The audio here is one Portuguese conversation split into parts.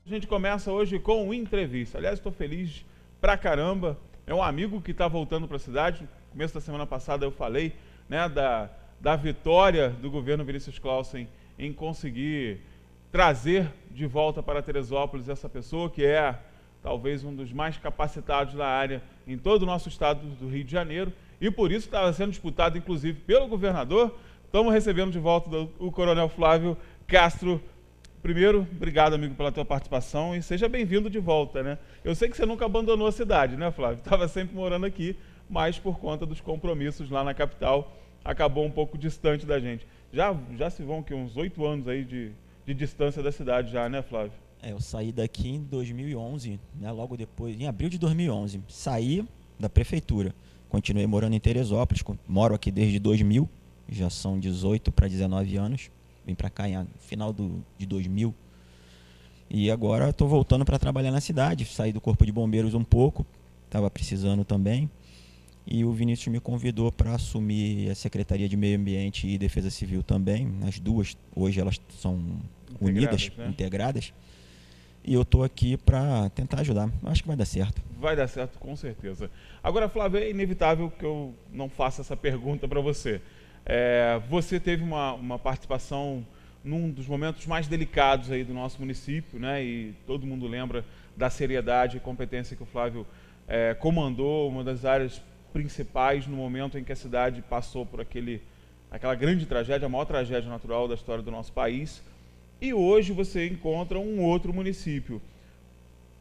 A gente começa hoje com uma entrevista. Aliás, estou feliz pra caramba. É um amigo que está voltando para a cidade. No começo da semana passada eu falei, né, da vitória do governo Vinícius Clausen em conseguir trazer de volta para Teresópolis essa pessoa que é talvez um dos mais capacitados da área em todo o nosso estado do Rio de Janeiro. E por isso estava sendo disputado, inclusive, pelo governador. Estamos recebendo de volta o Coronel Flávio Castro. Primeiro, obrigado, amigo, pela tua participação e seja bem-vindo de volta, né? Eu sei que você nunca abandonou a cidade, né, Flávio? Estava sempre morando aqui, mas por conta dos compromissos lá na capital, acabou um pouco distante da gente. Já se vão aqui uns 8 anos aí de distância da cidade já, né, Flávio? Eu saí daqui em 2011, né, logo depois, em abril de 2011. Saí da prefeitura, continuei morando em Teresópolis, moro aqui desde 2000, já são 18 para 19 anos. Vim para cá no final de 2000 e agora estou voltando para trabalhar na cidade. Saí do Corpo de Bombeiros um pouco, estava precisando também. E o Vinícius me convidou para assumir a Secretaria de Meio Ambiente e Defesa Civil também. As duas, hoje elas são unidas, né? Integradas. E eu estou aqui para tentar ajudar. Acho que vai dar certo. Vai dar certo, com certeza. Agora, Flávio, é inevitável que eu não faça essa pergunta para você. Você teve uma participação num dos momentos mais delicados aí do nosso município, né? E todo mundo lembra da seriedade e competência que o Flávio comandou, uma das áreas principais no momento em que a cidade passou por aquela grande tragédia, a maior tragédia natural da história do nosso país. E hoje você encontra um outro município.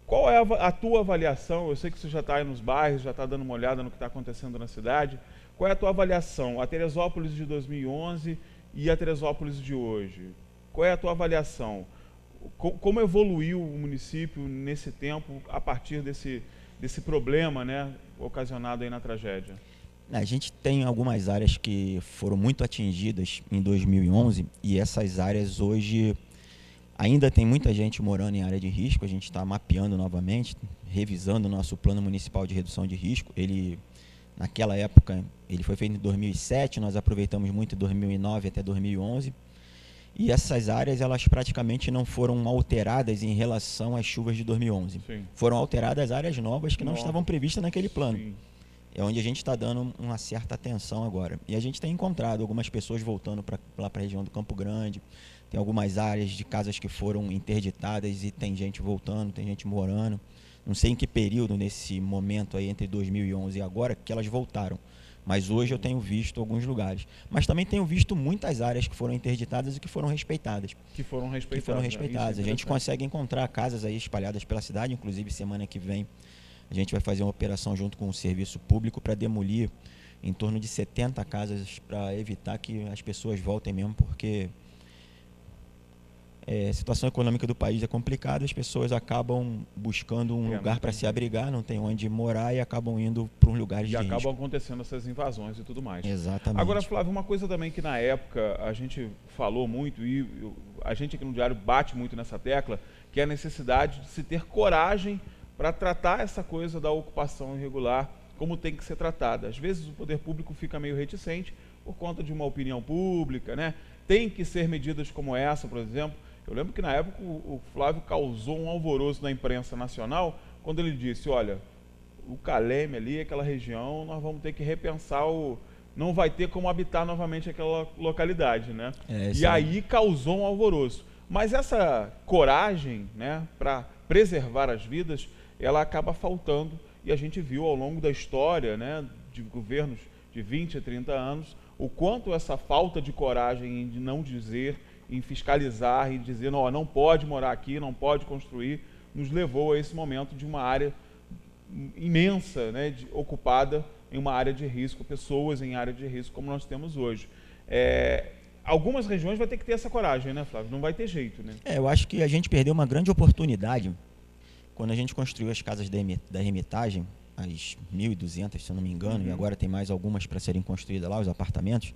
Qual é a tua avaliação? Eu sei que você já está aí nos bairros, já está dando uma olhada no que está acontecendo na cidade. Qual é a tua avaliação? A Teresópolis de 2011 e a Teresópolis de hoje. Qual é a tua avaliação? Como evoluiu o município nesse tempo a partir desse problema, né, ocasionado aí na tragédia? A gente tem algumas áreas que foram muito atingidas em 2011 e essas áreas hoje ainda tem muita gente morando em área de risco. A gente está mapeando novamente, revisando o nosso plano municipal de redução de risco. Naquela época, ele foi feito em 2007, nós aproveitamos muito em 2009 até 2011. E essas áreas, elas praticamente não foram alteradas em relação às chuvas de 2011. Sim. Foram alteradas áreas novas que não estavam previstas naquele plano. Sim. É onde a gente está dando uma certa atenção agora. E a gente tem encontrado algumas pessoas voltando lá para a região do Campo Grande. Tem algumas áreas de casas que foram interditadas e tem gente voltando, tem gente morando. Não sei em que período, nesse momento aí entre 2011 e agora, que elas voltaram. Mas hoje eu tenho visto alguns lugares. Mas também tenho visto muitas áreas que foram interditadas e que foram respeitadas. Que foram respeitadas. A gente consegue encontrar casas aí espalhadas pela cidade. Inclusive, semana que vem, a gente vai fazer uma operação junto com o serviço público para demolir em torno de 70 casas para evitar que as pessoas voltem mesmo, porque a situação econômica do país é complicada, as pessoas acabam buscando um lugar para se abrigar, não tem onde morar e acabam indo para uns lugares de risco. E acabam acontecendo essas invasões e tudo mais. Exatamente. Agora, Flávio, uma coisa também que na época a gente falou muito e a gente aqui no Diário bate muito nessa tecla, que é a necessidade de se ter coragem para tratar essa coisa da ocupação irregular como tem que ser tratada. Às vezes o poder público fica meio reticente por conta de uma opinião pública, né? Tem que ser medidas como essa, por exemplo. Eu lembro que na época o Flávio causou um alvoroço na imprensa nacional quando ele disse, olha, o Caleme ali, aquela região, nós vamos ter que repensar não vai ter como habitar novamente aquela localidade, né? E aí causou um alvoroço. Mas essa coragem, né, para preservar as vidas, ela acaba faltando e a gente viu ao longo da história, né, de governos de 20 a 30 anos, o quanto essa falta de coragem de não dizer, em fiscalizar e dizer, não pode morar aqui, não pode construir, nos levou a esse momento de uma área imensa, né, ocupada em uma área de risco, pessoas em área de risco, como nós temos hoje. Algumas regiões vai ter que ter essa coragem, né, Flávio? Não vai ter jeito, né? Eu acho que a gente perdeu uma grande oportunidade quando a gente construiu as casas da Hermitage, as 1.200, se eu não me engano, e agora tem mais algumas para serem construídas lá, os apartamentos,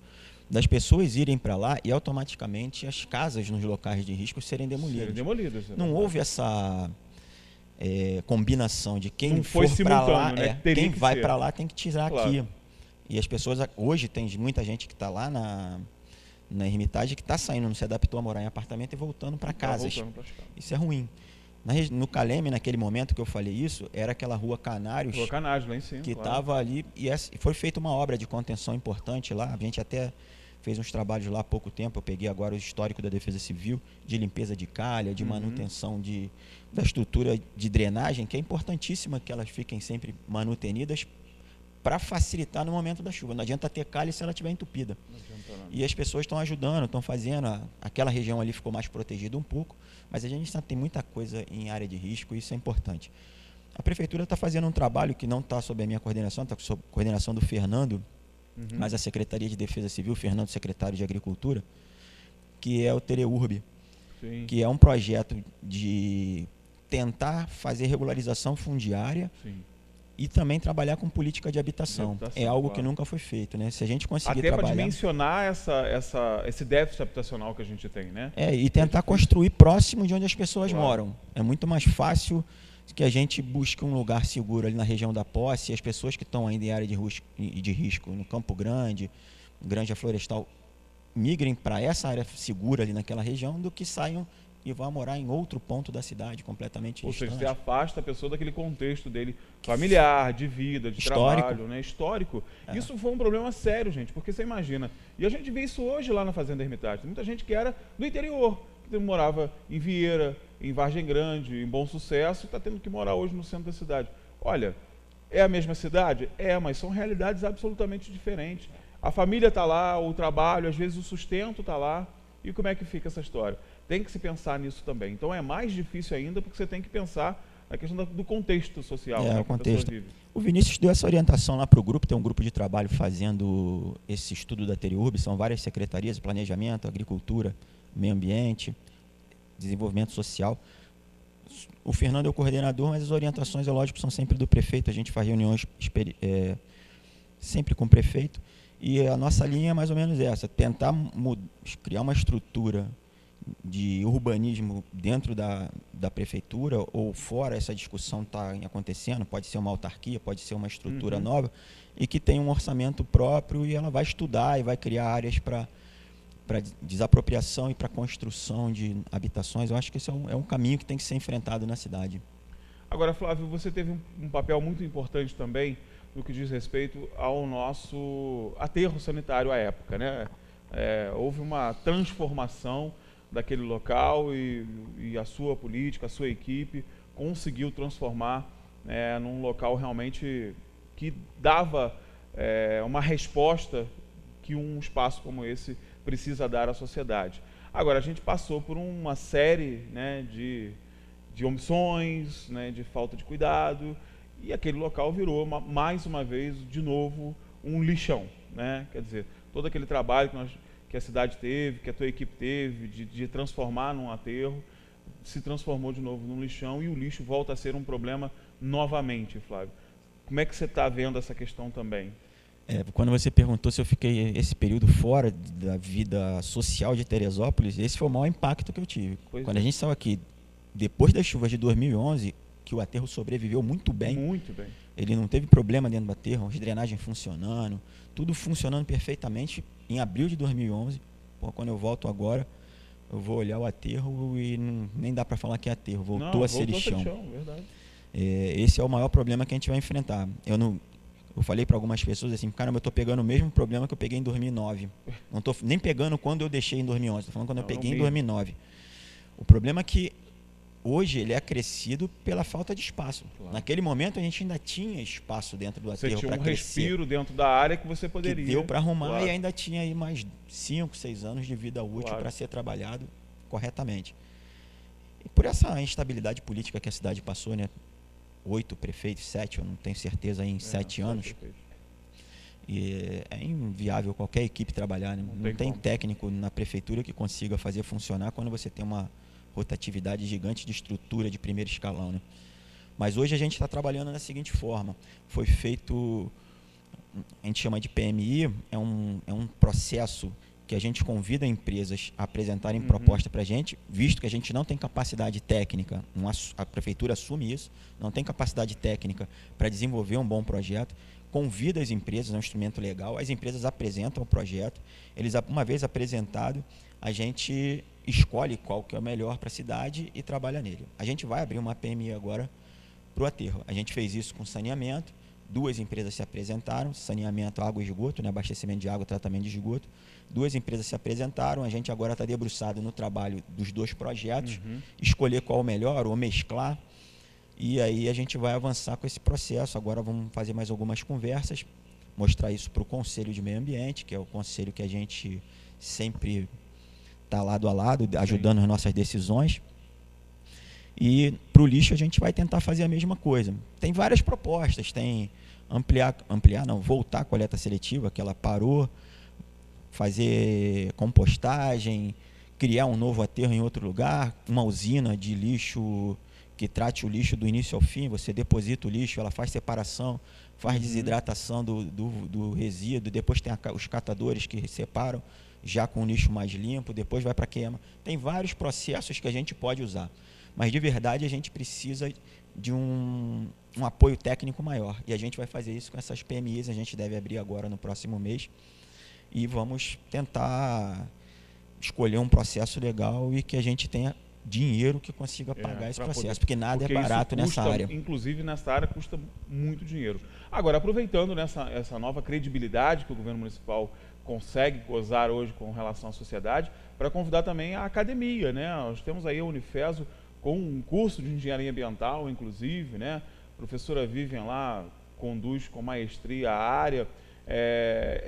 das pessoas irem para lá e automaticamente as casas nos locais de risco serem demolidas. Não houve essa combinação de quem for para lá, né? quem vai para lá tem que tirar aqui. E as pessoas, hoje tem muita gente que está lá na Hermitage que está saindo, não se adaptou a morar em apartamento e voltando para casas. Isso é ruim. No Caleme, naquele momento que eu falei isso, era aquela rua Canários. Rua Canários, lá em cima. Que estava ali, e foi feita uma obra de contenção importante lá. A gente até fez uns trabalhos lá há pouco tempo. Eu peguei agora o histórico da Defesa Civil, de limpeza de calha, de manutenção da estrutura de drenagem, que é importantíssima que elas fiquem sempre manutenidas para facilitar no momento da chuva. Não adianta ter calha se ela estiver entupida. E as pessoas estão ajudando, estão fazendo. Aquela região ali ficou mais protegida um pouco, mas a gente tem muita coisa em área de risco e isso é importante. A Prefeitura está fazendo um trabalho que não está sob a minha coordenação, está sob a coordenação do Fernando, mas a Secretaria de Defesa Civil, Fernando, secretário de Agricultura, que é o Tereurb, que é um projeto de tentar fazer regularização fundiária. Sim. E também trabalhar com política de habitação. É algo que nunca foi feito, né? Se a gente conseguir trabalhar... Até para dimensionar esse déficit habitacional que a gente tem, né? E tentar construir próximo de onde as pessoas moram. É muito mais fácil que a gente busque um lugar seguro ali na região da posse, e as pessoas que estão ainda em área de risco, no Campo Grande, Granja Florestal, migrem para essa área segura ali naquela região, do que saiam e vá morar em outro ponto da cidade, completamente distante. Ou seja, você afasta a pessoa daquele contexto dele familiar, de vida, de trabalho, né? Histórico. Isso foi um problema sério, gente, porque você imagina. E a gente vê isso hoje lá na Fazenda Hermitage. Tem muita gente que era do interior, que morava em Vieira, em Vargem Grande, em Bom Sucesso, e está tendo que morar hoje no centro da cidade. Olha, é a mesma cidade? É, mas são realidades absolutamente diferentes. A família está lá, o trabalho, às vezes o sustento está lá. E como é que fica essa história? Tem que se pensar nisso também. Então é mais difícil ainda porque você tem que pensar na questão do contexto social. O contexto. O Vinícius deu essa orientação lá para o grupo, tem um grupo de trabalho fazendo esse estudo da Tereurb, são várias secretarias, planejamento, agricultura, meio ambiente, desenvolvimento social. O Fernando é o coordenador, mas as orientações, é lógico, são sempre do prefeito, a gente faz reuniões sempre com o prefeito, e a nossa linha é mais ou menos essa, tentar criar uma estrutura de urbanismo dentro da prefeitura ou fora. Essa discussão está acontecendo, pode ser uma autarquia, pode ser uma estrutura nova, e que tem um orçamento próprio, e ela vai estudar e vai criar áreas para desapropriação e para construção de habitações. Eu acho que esse é um caminho que tem que ser enfrentado na cidade. Agora, Flávio, você teve um papel muito importante também no que diz respeito ao nosso aterro sanitário à época, né? Houve uma transformação daquele local e a sua política, a sua equipe conseguiu transformar num local realmente que dava uma resposta que um espaço como esse precisa dar à sociedade. Agora, a gente passou por uma série, né, de omissões, né, de falta de cuidado, e aquele local virou, mais uma vez, de novo, um lixão, né? Quer dizer, todo aquele trabalho que a cidade teve, que a tua equipe teve, de transformar num aterro, se transformou de novo num lixão, e o lixo volta a ser um problema novamente, Flávio. Como é que você está vendo essa questão também? Quando você perguntou se eu fiquei esse período fora da vida social de Teresópolis, esse foi o maior impacto que eu tive. Quando a gente saiu aqui, depois das chuvas de 2011, que o aterro sobreviveu muito bem. Muito bem. Ele não teve problema dentro do aterro, as drenagens funcionando, tudo funcionando perfeitamente em abril de 2011. Quando eu volto agora, eu vou olhar o aterro e nem dá para falar que é aterro, voltou a ser lixão. Verdade. Esse é o maior problema que a gente vai enfrentar. Eu falei para algumas pessoas assim, caramba, eu estou pegando o mesmo problema que eu peguei em 2009. Não estou nem pegando quando eu deixei em 2011, estou falando quando eu peguei em 2009. O problema é que hoje ele é acrescido pela falta de espaço. Claro. Naquele momento a gente ainda tinha espaço dentro do aterro para crescer. Você tinha um respiro dentro da área que você poderia. Que deu para arrumar, e ainda tinha aí mais 5, 6 anos de vida útil para ser trabalhado corretamente. E por essa instabilidade política que a cidade passou, né? 8 prefeitos, 7, eu não tenho certeza, em 7 anos. E é inviável qualquer equipe trabalhar, né? Não tem técnico na prefeitura que consiga fazer funcionar quando você tem uma rotatividade gigante de estrutura de primeiro escalão, né? Mas hoje a gente está trabalhando da seguinte forma: foi feito, a gente chama de PMI, é um processo que a gente convida empresas a apresentarem proposta para a gente, visto que a gente não tem capacidade técnica, a prefeitura assume isso, não tem capacidade técnica para desenvolver um bom projeto. convida as empresas, é um instrumento legal, as empresas apresentam o projeto, uma vez apresentado, a gente escolhe qual que é o melhor para a cidade e trabalha nele. A gente vai abrir uma PMI agora para o aterro. A gente fez isso com saneamento, 2 empresas se apresentaram, saneamento, água e esgoto, né, abastecimento de água, tratamento de esgoto. 2 empresas se apresentaram, a gente agora está debruçado no trabalho dos 2 projetos, escolher qual o melhor ou mesclar, e aí a gente vai avançar com esse processo. Agora vamos fazer mais algumas conversas, mostrar isso para o Conselho de Meio Ambiente, que é o conselho que a gente sempre está lado a lado, ajudando as nossas decisões. E para o lixo a gente vai tentar fazer a mesma coisa. Tem várias propostas, tem voltar a coleta seletiva, que ela parou, fazer compostagem, criar um novo aterro em outro lugar, uma usina de lixo que trate o lixo do início ao fim. Você deposita o lixo, ela faz separação, faz desidratação do resíduo, depois tem os catadores que separam já com o lixo mais limpo, depois vai para a queima. Tem vários processos que a gente pode usar, mas de verdade a gente precisa de um apoio técnico maior, e a gente vai fazer isso com essas PMIs. A gente deve abrir agora no próximo mês e vamos tentar escolher um processo legal e que a gente tenha dinheiro que consiga pagar esse processo, porque nada é barato nessa área. Inclusive nessa área custa muito dinheiro. Agora, aproveitando essa nova credibilidade que o governo municipal consegue gozar hoje com relação à sociedade, para convidar também a academia, né? Nós temos aí a Unifeso com um curso de engenharia ambiental, inclusive, né? A professora Vivian lá conduz com maestria a área.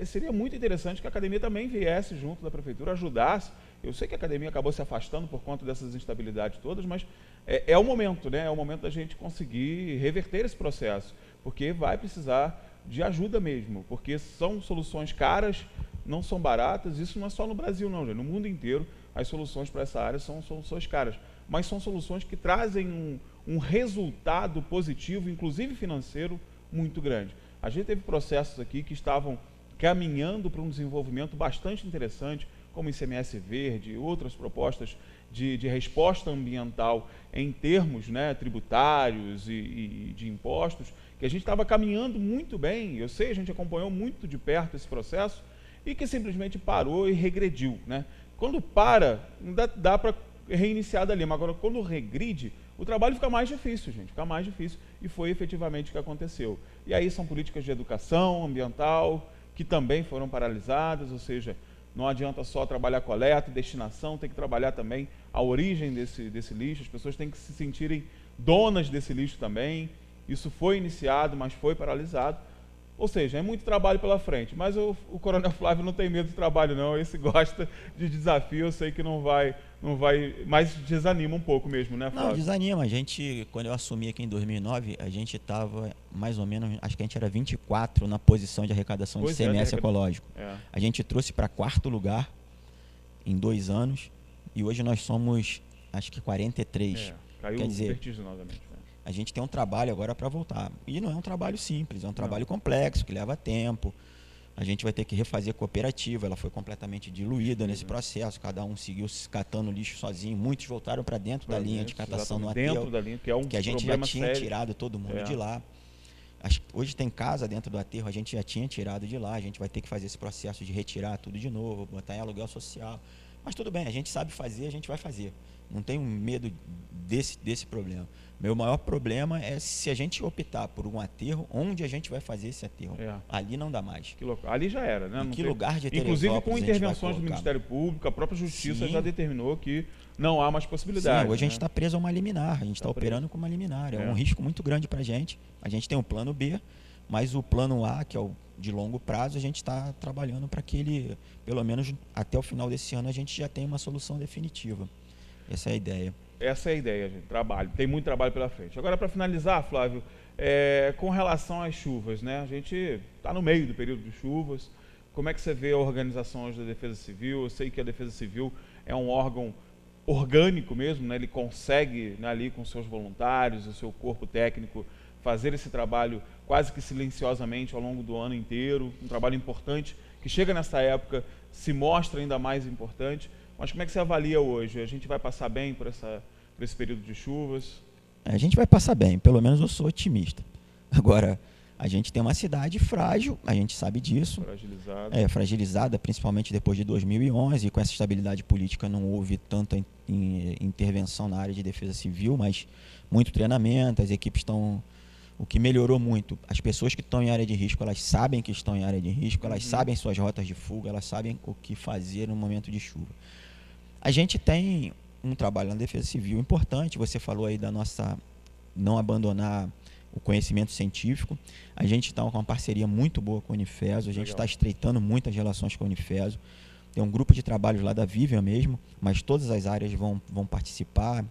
Seria muito interessante que a academia também viesse junto da prefeitura, ajudasse. Eu sei que a academia acabou se afastando por conta dessas instabilidades todas, mas é o momento, né? É o momento da gente conseguir reverter esse processo, porque vai precisar de ajuda mesmo, porque são soluções caras, não são baratas. Isso não é só no Brasil, não, gente. No mundo inteiro as soluções para essa área são soluções caras, mas são soluções que trazem um resultado positivo, inclusive financeiro, muito grande. A gente teve processos aqui que estavam caminhando para um desenvolvimento bastante interessante, como ICMS verde e outras propostas de resposta ambiental em termos, né, tributários e de impostos, que a gente estava caminhando muito bem. Eu sei, a gente acompanhou muito de perto esse processo e que simplesmente parou e regrediu, né? Quando para, dá para reiniciar dali, mas agora quando regride, o trabalho fica mais difícil, gente, fica mais difícil, e foi efetivamente o que aconteceu. E aí são políticas de educação ambiental que também foram paralisadas, ou seja, não adianta só trabalhar coleta e destinação, tem que trabalhar também a origem desse lixo. As pessoas têm que se sentirem donas desse lixo também. Isso foi iniciado, mas foi paralisado. Ou seja, é muito trabalho pela frente, mas o Coronel Flávio não tem medo de trabalho, não. Esse gosta de desafio. Eu sei que não vai, mas desanima um pouco mesmo, né, Flávio? Não, desanima. A gente, quando eu assumi aqui em 2009, a gente estava mais ou menos, acho que a gente era 24 na posição de arrecadação de ICMS ecológico. A gente trouxe para 4º lugar em 2 anos, e hoje nós somos, acho que 43. Caiu vertiginosamente. A gente tem um trabalho agora para voltar. E não é um trabalho simples, é um trabalho complexo, que leva tempo. A gente vai ter que refazer a cooperativa, ela foi completamente diluída nesse processo, cada um seguiu catando lixo sozinho, muitos voltaram para dentro da linha de catação no aterro, dentro da linha, que a gente já tinha tirado todo mundo de lá. Hoje tem casa dentro do aterro, a gente já tinha tirado de lá, a gente vai ter que fazer esse processo de retirar tudo de novo, botar em aluguel social. Mas tudo bem, a gente sabe fazer, a gente vai fazer. Não tenho medo desse problema. Meu maior problema é se a gente optar por um aterro, onde a gente vai fazer esse aterro. Ali não dá mais. Ali já era, né? Em que lugar de Teresópolis? Inclusive com intervenções do Ministério Público, a própria Justiça já determinou que não há mais possibilidade. Sim, hoje a gente está preso a uma liminar, a gente está operando com uma liminar. É um risco muito grande para a gente. A gente tem um plano B, mas o plano A, que é o de longo prazo, a gente está trabalhando para que ele, pelo menos até o final desse ano, a gente já tenha uma solução definitiva. Essa é a ideia. Essa é a ideia, gente. Trabalho. Tem muito trabalho pela frente. Agora, para finalizar, Flávio, com relação às chuvas, né? A gente está no meio do período de chuvas. Como é que você vê a organização da Defesa Civil? Eu sei que a Defesa Civil é um órgão orgânico mesmo, né? Ele consegue, né, ali com seus voluntários, o seu corpo técnico, fazer esse trabalho quase que silenciosamente ao longo do ano inteiro. Um trabalho importante que chega nessa época, se mostra ainda mais importante. Mas como é que você avalia hoje? A gente vai passar bem por esse período de chuvas? A gente vai passar bem, pelo menos eu sou otimista. Agora, A gente tem uma cidade frágil, a gente sabe disso. Fragilizada. Fragilizada, principalmente depois de 2011, e com essa estabilidade política não houve tanta intervenção na área de defesa civil, mas muito treinamento, as equipes estão... O que melhorou muito, as pessoas que estão em área de risco, elas sabem que estão em área de risco, elas sabem suas rotas de fuga, elas sabem o que fazer no momento de chuva. A gente tem um trabalho na defesa civil importante, você falou aí da nossa não abandonar o conhecimento científico. A gente está com uma parceria muito boa com a Unifeso, a gente está estreitando muitas relações com a Unifeso. Tem um grupo de trabalhos lá da Vivian mesmo, mas todas as áreas vão participar.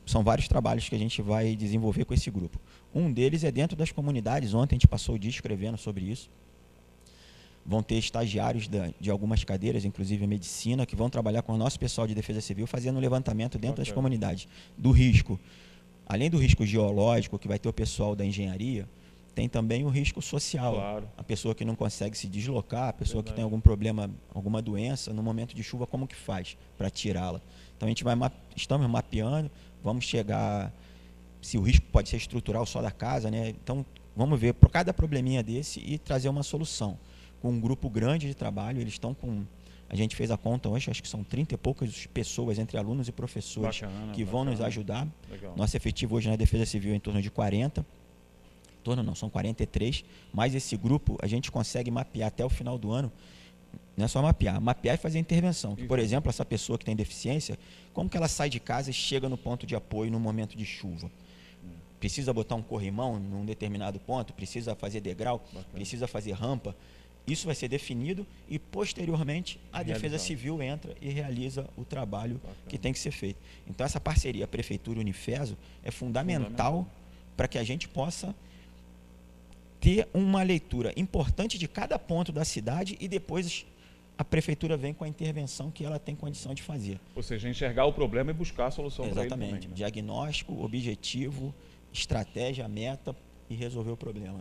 São vários trabalhos que a gente vai desenvolver com esse grupo. Um deles é dentro das comunidades. Ontem a gente passou o dia escrevendo sobre isso. Vão ter estagiários de algumas cadeiras, inclusive a medicina, que vão trabalhar com o nosso pessoal de defesa civil, fazendo um levantamento dentro das comunidades do risco. Além do risco geológico, que vai ter o pessoal da engenharia, tem também o risco social. Claro. A pessoa que não consegue se deslocar, a pessoa que tem algum problema, alguma doença, no momento de chuva, como que faz para tirá-la? Então a gente estamos mapeando, vamos chegar, se o risco pode ser estrutural só da casa, né? Então vamos ver por cada probleminha desse e trazer uma solução. Com um grupo grande de trabalho, eles estão com... A gente fez a conta hoje, acho que são 30 e poucas pessoas, entre alunos e professores, que vão nos ajudar. Legal. Nosso efetivo hoje na Defesa Civil é em torno de 40. São 43. Mas esse grupo, a gente consegue mapear até o final do ano. Não é só mapear e fazer intervenção. Por exemplo, essa pessoa que tem deficiência, como que ela sai de casa e chega no ponto de apoio no momento de chuva? Precisa botar um corrimão num determinado ponto? Precisa fazer degrau? Precisa fazer rampa? Isso vai ser definido e, posteriormente, a Defesa Civil entra e realiza o trabalho que tem que ser feito. Então, essa parceria Prefeitura-Unifeso é fundamental para que a gente possa ter uma leitura importante de cada ponto da cidade e depois a Prefeitura vem com a intervenção que ela tem condição de fazer. Ou seja, enxergar o problema e buscar a solução para ele. Exatamente. Também, né? Diagnóstico, objetivo, estratégia, meta e resolver o problema.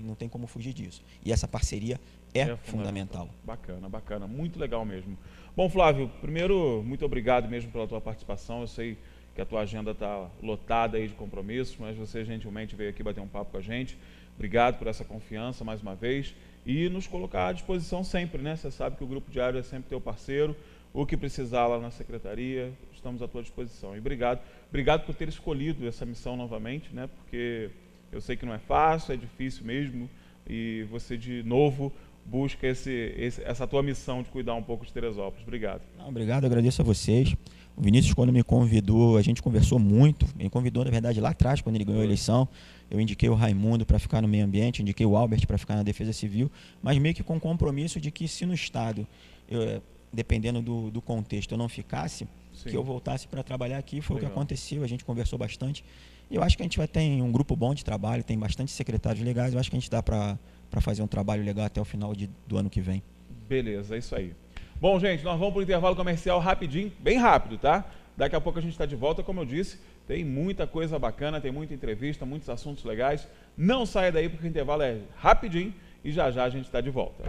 Não tem como fugir disso. E essa parceria é fundamental. Bacana. Muito legal mesmo. Bom, Flávio, primeiro, muito obrigado mesmo pela tua participação. Eu sei que a tua agenda está lotada aí de compromissos, mas você gentilmente veio aqui bater um papo com a gente. Obrigado por essa confiança mais uma vez e nos colocar à disposição sempre, né? Você sabe que o Grupo Diário é sempre teu parceiro. O que precisar lá na secretaria, estamos à tua disposição. E obrigado por ter escolhido essa missão novamente, né? Porque eu sei que não é fácil, é difícil mesmo, e você de novo busca essa tua missão de cuidar um pouco de Teresópolis. Obrigado. Obrigado, agradeço a vocês. O Vinícius, quando me convidou, a gente conversou muito. Ele convidou, na verdade, lá atrás, quando ele ganhou a eleição. Eu indiquei o Raimundo para ficar no meio ambiente, indiquei o Albert para ficar na defesa civil, mas meio que com o compromisso de que se no Estado, dependendo do contexto, eu não ficasse, que eu voltasse para trabalhar aqui. Foi o que aconteceu, a gente conversou bastante. E eu acho que a gente vai ter um grupo bom de trabalho, tem bastante secretários legais, eu acho que a gente dá para fazer um trabalho legal até o final do ano que vem. Beleza, é isso aí. Bom, gente, nós vamos para o intervalo comercial rapidinho, bem rápido, tá? Daqui a pouco a gente está de volta, como eu disse, tem muita coisa bacana, tem muita entrevista, muitos assuntos legais. Não saia daí porque o intervalo é rapidinho e já a gente está de volta.